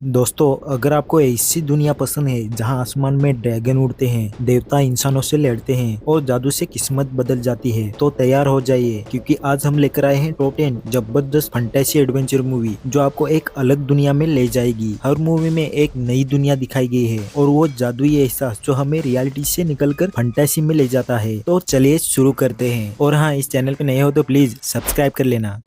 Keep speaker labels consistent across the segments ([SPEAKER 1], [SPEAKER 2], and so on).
[SPEAKER 1] दोस्तों, अगर आपको ऐसी दुनिया पसंद है जहां आसमान में ड्रैगन उड़ते हैं, देवता इंसानों से लड़ते हैं और जादू से किस्मत बदल जाती है, तो तैयार हो जाइए क्योंकि आज हम लेकर आए हैं टॉप 10 जबरदस्त फंटेसी एडवेंचर मूवी जो आपको एक अलग दुनिया में ले जाएगी। हर मूवी में एक नई दुनिया दिखाई गई है और वो जादुई एहसास जो हमें रियलिटी से निकलकर फंटेसी में ले जाता है। तो चलिए शुरू करते हैं। और हाँ, इस चैनल पे नए हो तो प्लीज सब्सक्राइब कर लेना।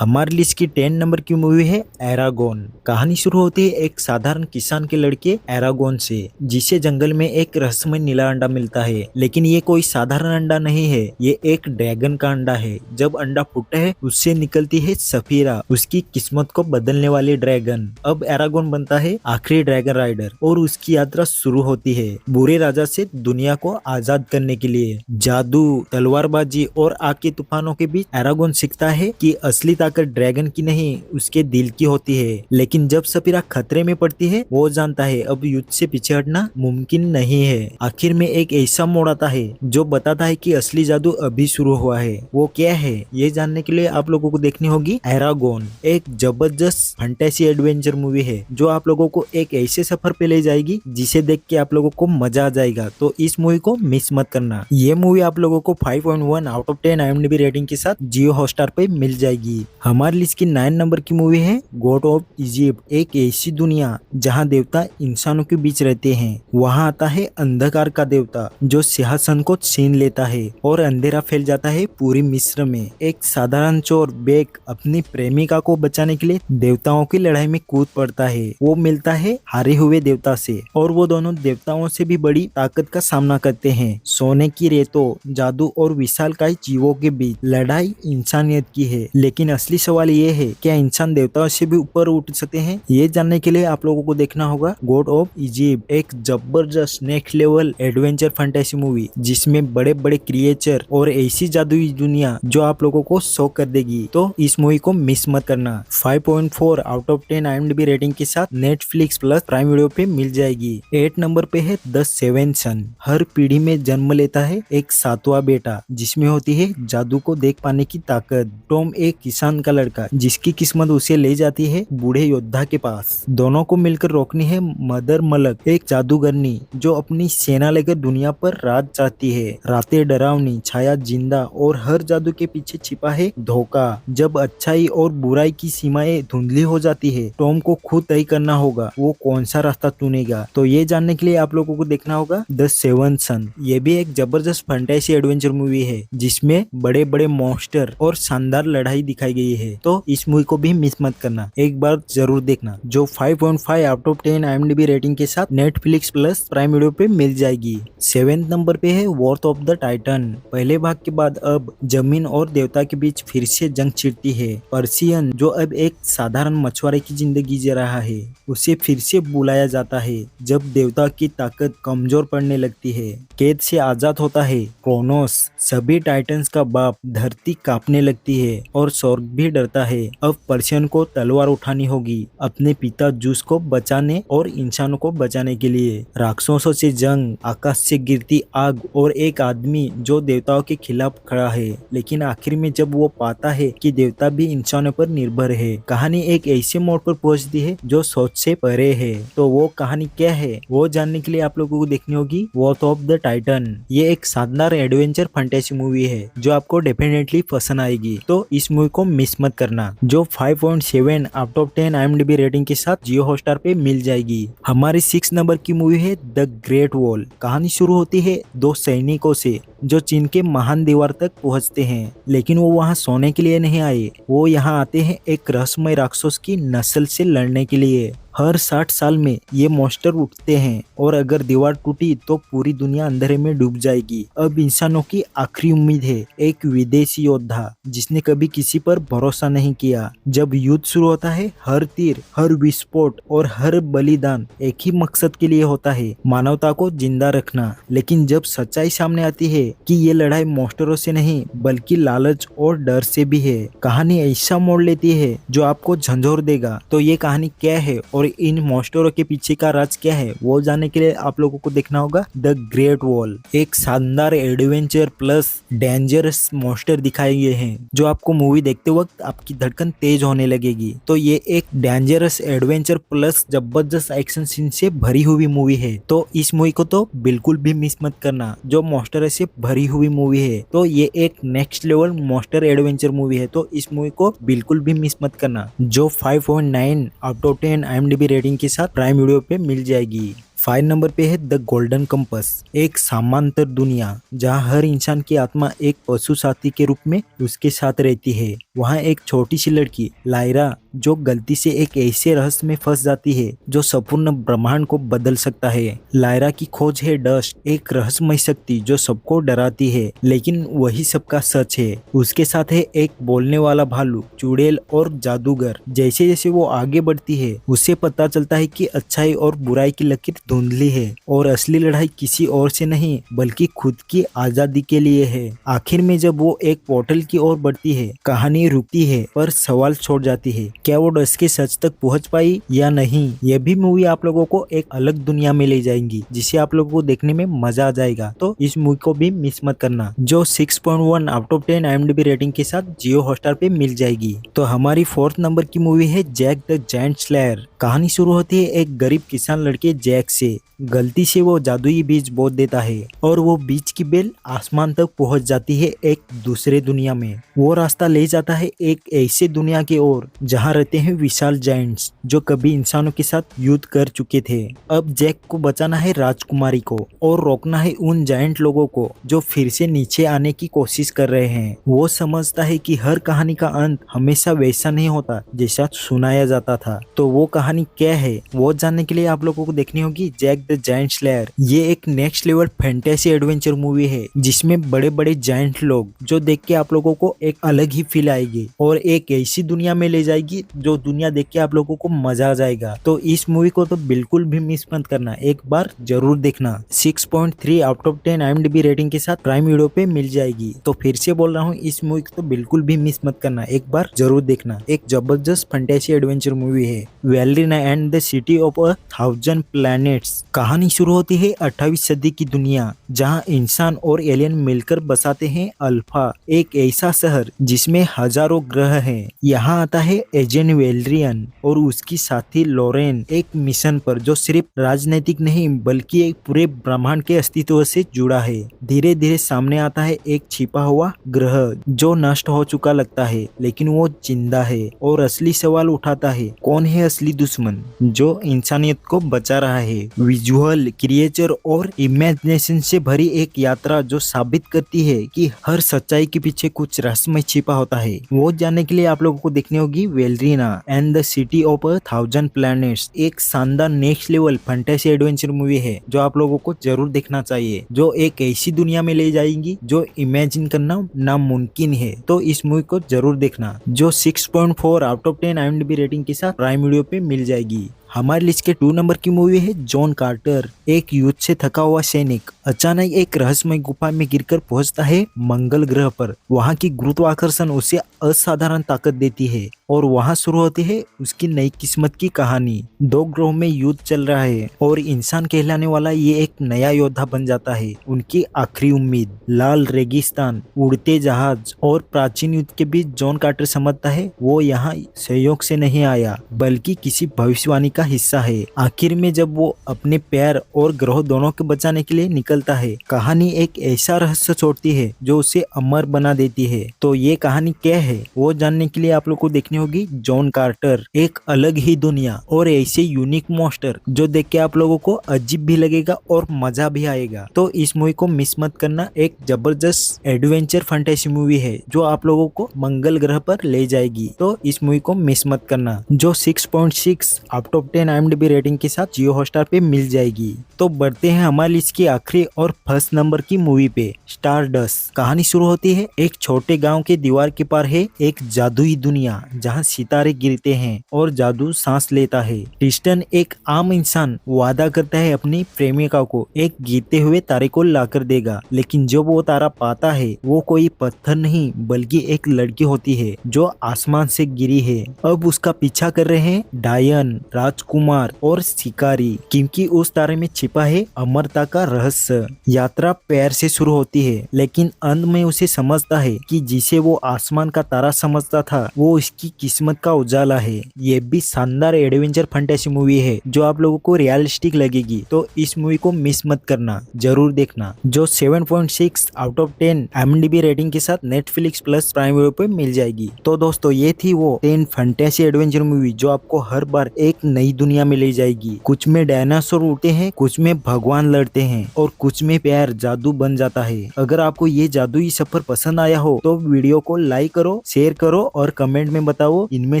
[SPEAKER 1] हमारी लिस्ट की 10 नंबर की मूवी है एरागोन। कहानी शुरू होती है एक साधारण किसान के लड़के एरागोन से, जिसे जंगल में एक रहस्यमय नीला अंडा मिलता है। लेकिन ये कोई साधारण अंडा नहीं है, ये एक ड्रैगन का अंडा है। जब अंडा फूटता है उससे निकलती है सफीरा, उसकी किस्मत को बदलने वाली ड्रैगन। अब एरागोन बनता है आखिरी ड्रैगन राइडर और उसकी यात्रा शुरू होती है बुरे राजा से दुनिया को आजाद करने के लिए। जादू, तलवारबाजी और आग के तूफानों के बीच एरागोन सीखता है कि असली ताकत ड्रैगन की नहीं, उसके दिल की होती है। लेकिन जब सफीरा खतरे में पड़ती है, वो जानता है अब युद्ध से पीछे हटना मुमकिन नहीं है। आखिर में एक ऐसा मोड़ आता है जो बताता है कि असली जादू अभी शुरू हुआ है। वो क्या है, ये जानने के लिए आप लोगों को देखनी होगी एरागोन। एक जबरदस्त फैंटेसी एडवेंचर मूवी है जो आप लोगों को एक ऐसे सफर पे ले जाएगी जिसे देख के आप लोगों को मजा आ जाएगा। तो इस मूवी को मिस मत करना। ये मूवी आप लोगों को 5.1 आउट ऑफ 10 IMDb रेटिंग के साथ जियो हॉटस्टार पे मिल जाएगी। हमारी लिस्ट की 9 नंबर की मूवी है गॉड ऑफ इजिप्ट। एक ऐसी दुनिया जहां देवता इंसानों के बीच रहते हैं। वहां आता है अंधकार का देवता जो सिंहासन को छीन लेता है और अंधेरा फैल जाता है पूरी मिस्र में। एक साधारण चोर बेक अपनी प्रेमिका को बचाने के लिए देवताओं की लड़ाई में कूद पड़ता है। वो मिलता है हारे हुए देवता से और वो दोनों देवताओं से भी बड़ी ताकत का सामना करते हैं। सोने की रेतों, जादू और विशालकाय जीवों के बीच लड़ाई इंसानियत की है। लेकिन असली सवाल ये है, क्या इंसान देवताओं से भी ऊपर उठ सकते हैं? ये जानने के लिए आप लोगों को देखना होगा गॉड ऑफ इजिप्ट। एक जबरदस्त next level adventure fantasy movie जिसमें बड़े बड़े क्रिएचर और ऐसी जादुई दुनिया जो आप लोगों को शॉक कर देगी। तो इस मूवी को मिस मत करना। 5.4 आउट ऑफ 10 IMDb रेटिंग के साथ नेटफ्लिक्स प्लस प्राइम वीडियो पे मिल जाएगी। 8 नंबर पे है द सेवेंथ सन। हर पीढ़ी में जन्म लेता है एक सातवां बेटा जिसमें होती है जादू को देख पाने की ताकत। टॉम एक किसान का लड़का जिसकी किस्मत उसे ले जाती है बूढ़े योद्धा के पास। दोनों को मिलकर रोकनी है मदर मलक, एक जादूगरनी जो अपनी सेना लेकर दुनिया पर राज चाहती है। रातें डरावनी, छाया जिंदा और हर जादू के पीछे छिपा है धोखा। जब अच्छाई और बुराई की सीमाएं धुंधली हो जाती है, टॉम को खुद तय करना होगा वो कौन सा रास्ता चुनेगा। तो ये जानने के लिए आप लोगों को देखना होगा द सेवंथ सन। ये भी एक जबरदस्त फैंटेसी एडवेंचर मूवी है जिसमें बड़े बड़े मॉन्स्टर और शानदार लड़ाई दिखाई गई है। तो इस मूवी को भी मिस मत करना, एक बार जरूर देखना। जो 5.5 आउट ऑफ 10 IMDb रेटिंग के साथ नेटफ्लिक्स प्लस प्राइम वीडियो पे मिल जाएगी। 7 नंबर पे है वॉर ऑफ द टाइटन। पहले भाग के बाद अब जमीन और देवता के बीच फिर से जंग छिड़ती है। पर्सियन जो अब एक साधारण मछुआरे की जिंदगी जी रहा है, उसे फिर से बुलाया जाता है जब देवता की ताकत कमजोर पड़ने लगती है। कैद से आजाद होता है क्रोनोस, सभी टाइटन्स का बाप। धरती कांपने लगती है और स्वर्ग भी डरता है। अब पर्शियन को तलवार उठानी होगी अपने पिता जूस को बचाने और इंसानों को बचाने के लिए। राक्षसों से जंग, आकाश से गिरती आग और एक आदमी जो देवताओं के खिलाफ खड़ा है। लेकिन आखिर में जब वो पाता है कि देवता भी इंसानों पर निर्भर है, कहानी एक ऐसे मोड़ पर पहुंचती है जो सोच से परे है। तो वो कहानी क्या है, वो जानने के लिए आप लोगों को देखनी होगी वॉर ऑफ द टाइटन। ये एक शानदार एडवेंचर फैंटेसी मूवी है जो आपको डेफिनेटली पसंद आएगी। तो इस मूवी को मिस मत करना। जो 5.7 आउट ऑफ 10 IMDb रेटिंग के साथ जियो हॉटस्टार पे मिल जाएगी। हमारी 6 नंबर की मूवी है द ग्रेट वॉल। कहानी शुरू होती है दो सैनिकों से जो चीन के महान दीवार तक पहुंचते हैं। लेकिन वो वहां सोने के लिए नहीं आए, वो यहाँ आते हैं एक रहस्यमय राक्षस की नस्ल से लड़ने के लिए। हर 60 साल में ये मॉन्स्टर उठते हैं और अगर दीवार टूटी तो पूरी दुनिया अंधेरे में डूब जाएगी। अब इंसानों की आखिरी उम्मीद है एक विदेशी योद्धा जिसने कभी किसी पर भरोसा नहीं किया। जब युद्ध शुरू होता है, हर तीर, हर विस्फोट और हर बलिदान एक ही मकसद के लिए होता है, मानवता को जिंदा रखना। लेकिन जब सच्चाई सामने आती है कि ये लड़ाई मॉन्स्टरों से नहीं बल्कि लालच और डर से भी है, कहानी ऐसा मोड़ लेती है जो आपको झंझोर देगा। तो ये कहानी क्या है और इन मॉन्स्टरों के पीछे का राज क्या है, वो जानने के लिए आप लोगों को देखना होगा द ग्रेट वॉल। एक शानदार एडवेंचर प्लस डेंजरस मॉन्स्टर दिखाए गए हैं जो आपको मूवी देखते वक्त आपकी धड़कन तेज होने लगेगी। तो ये एक डेंजरस एडवेंचर प्लस जबरदस्त एक्शन सीन से भरी हुई मूवी है। तो इस मूवी को तो बिल्कुल भी मिस मत करना। जो मॉन्स्टर से भरी हुई मूवी है, तो ये एक next level monster adventure movie है। तो इस मूवी को बिल्कुल भी मिस मत करना, जो 5.9 आउट ऑफ 10 IMDb रेटिंग के साथ प्राइम वीडियो पे मिल जाएगी। 5 नंबर पे है द गोल्डन कंपस, एक समांतर दुनिया जहाँ हर इंसान की आत्मा एक पशु साथी के रूप में उसके साथ रहती है। वहाँ एक छोटी सी लड़की लायरा जो गलती से एक ऐसे रहस्य में फंस जाती है जो संपूर्ण ब्रह्मांड को बदल सकता है। लायरा की खोज है डस्ट, एक रहस्यमय शक्ति जो सबको डराती है लेकिन वही सबका सच है। उसके साथ है एक बोलने वाला भालू, चुड़ैल और जादूगर। जैसे जैसे वो आगे बढ़ती है उसे पता चलता है कि अच्छाई और बुराई की लकीर धुंधली है और असली लड़ाई किसी और से नहीं बल्कि खुद की आजादी के लिए है। आखिर में जब वो एक पोर्टल की ओर बढ़ती है, कहानी रुकती है पर सवाल छोड़ जाती है, क्या वो डस के सच तक पहुंच पाई या नहीं। यह भी मूवी आप लोगों को एक अलग दुनिया में ले जाएंगी जिसे आप लोगों को देखने में मजा आ जाएगा। तो इस मूवी को भी मिस मत करना, जो 6.1 आउट ऑफ 10 IMDb रेटिंग के साथ जियो हॉटस्टार पे मिल जाएगी। तो हमारी 4th नंबर की मूवी है जैक द जायंट स्लेयर। कहानी शुरू होती है एक गरीब किसान लड़के जैक से। गलती से वो जादुई बीज बो देता है और वो बीज की बेल आसमान तक पहुंच जाती है एक दूसरे दुनिया में। वो रास्ता ले जाता है एक ऐसे दुनिया की ओर जहाँ रहते हैं विशाल जायंट्स जो कभी इंसानों के साथ युद्ध कर चुके थे। अब जैक को बचाना है राजकुमारी को और रोकना है उन जायंट लोगों को जो फिर से नीचे आने की कोशिश कर रहे हैं। वो समझता है कि हर कहानी का अंत हमेशा वैसा नहीं होता जैसा सुनाया जाता था। तो वो कहानी क्या है वो जानने के लिए आप लोगों को देखनी होगी जैक द जायंट स्लेयर। ये एक next level fantasy adventure movie है जिसमें बड़े बड़े जायंट लोग जो देख के आप लोगों को एक अलग ही फील आएगी और एक ऐसी दुनिया में ले जाएगी जो दुनिया देख के आप लोगों को मजा आ जाएगा। तो इस मूवी को तो बिल्कुल भी मिस मत करना, एक बार जरूर देखना। 6.3 आउट ऑफ 10 IMDb रेटिंग के साथ प्राइम वीडियो पे मिल जाएगी। तो फिर से बोल रहा हूँ, इस मूवी को तो बिल्कुल भी मिस मत करना, एक बार जरूर देखना। एक जबरदस्त फैंटेसी एडवेंचर मूवी है Valerian and the city of 1000 planets. कहानी शुरू होती है 28वीं सदी की दुनिया जहां इंसान और एलियन मिलकर बसाते हैं अल्फा, एक ऐसा शहर जिसमें हजारों ग्रह हैं। यहाँ आता है एजेंट वेलरियन और उसकी साथी लोरेन एक मिशन पर जो सिर्फ राजनीतिक नहीं बल्कि एक पूरे ब्रह्मांड के अस्तित्व से जुड़ा है। धीरे धीरे सामने आता है एक छिपा हुआ ग्रह जो नष्ट हो चुका लगता है लेकिन वो जिंदा है और असली सवाल उठाता है, कौन है असली दुश्मन जो इंसानियत को बचा रहा है। विजुअल, क्रिएचर और इमेजिनेशन से भरी एक यात्रा जो साबित करती है कि हर सच्चाई के पीछे कुछ रहस्यमय छिपा होता है। वो जानने के लिए आप लोगों को देखनी होगी Valerian and the city of 1000 planets. एक शानदार next level fantasy adventure movie है जो आप लोगों को जरूर देखना चाहिए, जो एक ऐसी दुनिया में ले जाएगी जो इमेजिन करना नामुमकिन है। तो इस मूवी को जरूर देखना, जो 6.4 आउट ऑफ 10 IMDb रेटिंग के साथ प्राइम वीडियो पे मिल जाएगी। हमारे लिस्ट के 2 नंबर की मूवी है जॉन कार्टर। एक युद्ध से थका हुआ सैनिक अचानक एक रहस्यमय गुफा में गिरकर पहुंचता है मंगल ग्रह पर। वहां की गुरुत्वाकर्षण उसे असाधारण ताकत देती है और वहां शुरू होती है उसकी नई किस्मत की कहानी। 2 ग्रहों में युद्ध चल रहा है और इंसान कहलाने वाला ये एक नया योद्धा बन जाता है। उनकी आखिरी उम्मीद लाल रेगिस्तान, उड़ते जहाज और प्राचीन युद्ध के बीच जॉन कार्टर समझता है वो यहाँ सहयोग से नहीं आया बल्कि किसी भविष्यवाणी का हिस्सा है। आखिर में जब वो अपने पैर और ग्रह दोनों को बचाने के लिए निकलता है, कहानी एक ऐसा रहस्य छोड़ती है जो उसे अमर बना देती है। तो ये कहानी क्या है वो जानने के लिए आप लोग को देखनी होगी जॉन कार्टर, एक अलग ही दुनिया और ऐसे यूनिक मॉन्स्टर जो देख के आप लोगों को अजीब भी लगेगा और मजा भी आएगा। तो इस मूवी को मिस मत करना। एक जबरदस्त एडवेंचर फैंटेसी मूवी है जो आप लोगों को मंगल ग्रह पर ले जाएगी। तो इस मूवी को मिस मत करना, जो 6.6 आउट ऑफ 10 IMDb रेटिंग के साथ जियो हॉटस्टार पे मिल जाएगी। तो बढ़ते हैं हमारी लिस्ट की आखिरी और फर्स्ट नंबर की मूवी पे, स्टारडस्ट। कहानी शुरू होती है एक छोटे गांव के दीवार के पार है एक जादुई दुनिया जहां सितारे गिरते हैं और जादू सांस लेता है। ट्रिस्टन एक आम इंसान वादा करता है अपनी प्रेमिका को एक गिरते हुए तारे को लाकर देगा, लेकिन जब वो तारा पाता है वो कोई पत्थर नहीं बल्कि एक लड़की होती है जो आसमान से गिरी है। अब उसका पीछा कर रहे हैं डायन, राजकुमार और शिकारी, क्योंकि उस तारे में छिपा है अमरता का रहस्य। यात्रा पैर से शुरू होती है, लेकिन अंत में उसे समझता है कि जिसे वो आसमान का तारा समझता था वो उसकी किस्मत का उजाला है। ये भी शानदार एडवेंचर फैंटेसी मूवी है जो आप लोगों को रियलिस्टिक लगेगी। तो इस मूवी को मिस मत करना, जरूर देखना, जो 7.6 आउट ऑफ 10 IMDb रेटिंग के साथ नेटफ्लिक्स प्लस प्राइम वीडियो पे मिल जाएगी। तो दोस्तों ये थी वो 10 फैंटेसी एडवेंचर मूवी जो आपको हर बार एक नई दुनिया में ले जाएगी। कुछ में डायनासोर उड़ते हैं, कुछ में भगवान लड़ते हैं और कुछ में प्यार जादू बन जाता है। अगर आपको ये जादुई सफर पसंद आया हो तो वीडियो को लाइक करो, शेयर करो और कमेंट में बताओ इनमें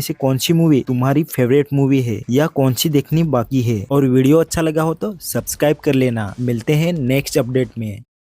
[SPEAKER 1] से कौन सी मूवी तुम्हारी फेवरेट मूवी है या कौन सी देखनी बाकी है। और वीडियो अच्छा लगा हो तो सब्सक्राइब कर लेना। मिलते हैं नेक्स्ट अपडेट में।